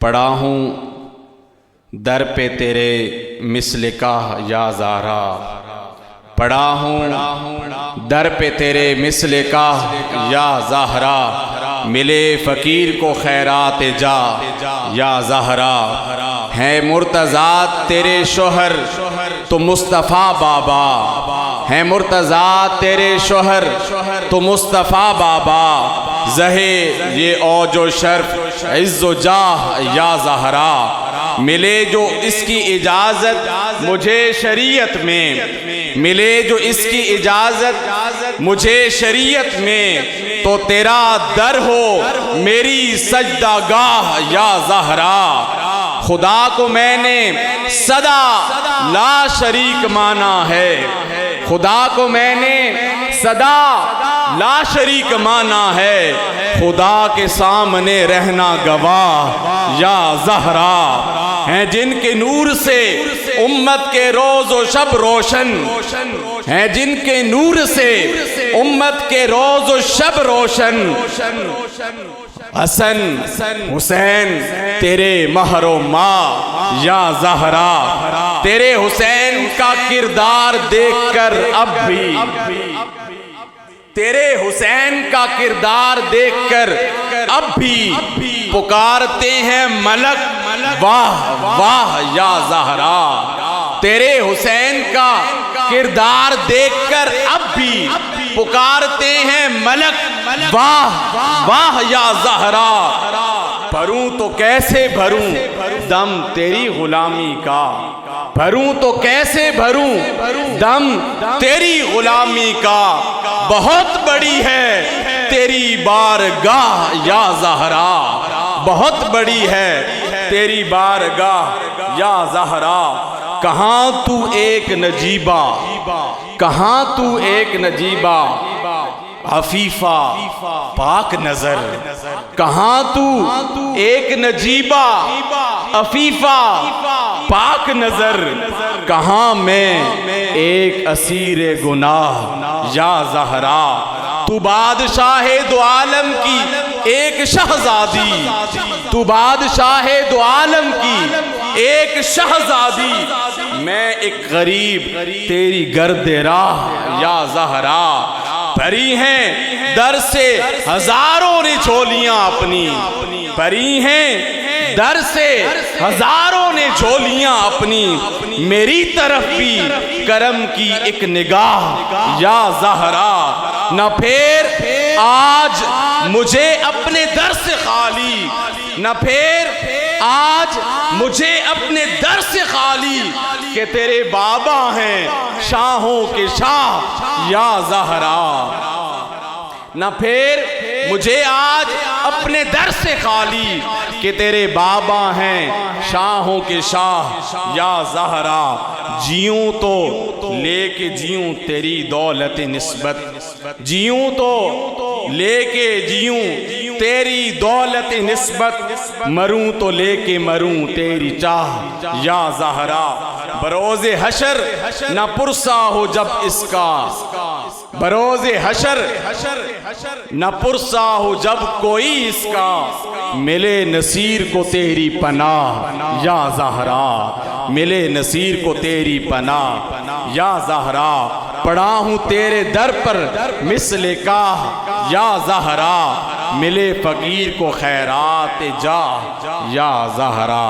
پڑا ہوں در پہ تیرے مثل کا یا زہرا، پڑا ہوں در پہ تیرے مثل کا یا زہرا، ملے فقیر کو خیرات جا یا زہرا، ہے مرتضیٰ تیرے شوہر تو مصطفیٰ بابا، ہے مرتضیٰ تیرے شوہر تو مصطفیٰ بابا، زہے یہ اوج و شرف عز و جاہ یا زہرا، ملے جو اس کی اجازت مجھے شریعت میں، ملے جو اس کی اجازت مجھے شریعت میں، تو تیرا در ہو میری سجدہ گاہ یا زہرا، خدا کو میں نے صدا لا شریک مانا ہے، خدا کو میں نے صدا لا شریک مانا ہے، خدا کے سامنے رہنا گواہ یا زہرا، ہیں جن کے نور سے امت کے روز و شب روشن، ہیں جن کے نور سے امت کے روز و شب روشن، حسن حسین تیرے مہر و ماں یا زہرا، تیرے حسین کا کردار دیکھ کر اب بھی، تیرے حسین کا کردار دیکھ کر اب بھی پکارتے ہیں ملک واہ واہ یا زہرا، تیرے حسین کا کردار دیکھ کر اب بھی پکارتے ہیں ملک واہ واہ یا زہرا، بھروں تو کیسے بھروں دم تیری غلامی کا، بھروں تو کیسے بھروں دم تیری غلامی کا، بہت بڑی ہے تیری بارگاہ یا زہرا، بہت بڑی ہے تیری بارگاہ یا زہرا، کہاں تو ایک نجیبہ، کہاں تو ایک نجیبہ عفیفہ پاک نظر، کہاں تو ایک نجیبہ عفیفہ پاک نظر، کہاں میں ایک اسیر گناہ یا زہرا، تو بادشاہ دو عالم کی ایک شہزادی، تو بادشاہ دو عالم کی ایک شہزادی، میں ایک غریب تیری گرد راہ یا زہرا، بھری ہیں در سے ہزاروں نے جھولیاں اپنی، بھری ہیں در سے ہزاروں نے جھولیاں اپنی، میری طرف بھی کرم کی ایک نگاہ یا زہرا، نہ پھر آج مجھے اپنے در سے خالی، نہ پھر آج مجھے اپنے در سے خالی، کہ تیرے بابا ہیں شاہوں کے شاہ یا زہرا، نہ پھر مجھے آج اپنے در سے خالی، کہ تیرے بابا ہیں شاہوں کے شاہ یا زہرا، جیوں تو لے کے جیوں تیری دولت نسبت، جیوں تو لے کے جیوں تیری دولت نسبت، مروں تو لے کے مروں تیری چاہ یا زہرا، بروز حشر نہ پرسا ہو جب اس کا، بروز حشر نہ پرسا ہو جب کوئی اس کا، ملے نصیر کو تیری پناہ یا زہرا، ملے نصیر کو تیری پناہ یا زہرا، پڑا ہوں تیرے در پر مثل کا یا زہرا، ملے فقیر کو خیرات جا یا زہرا۔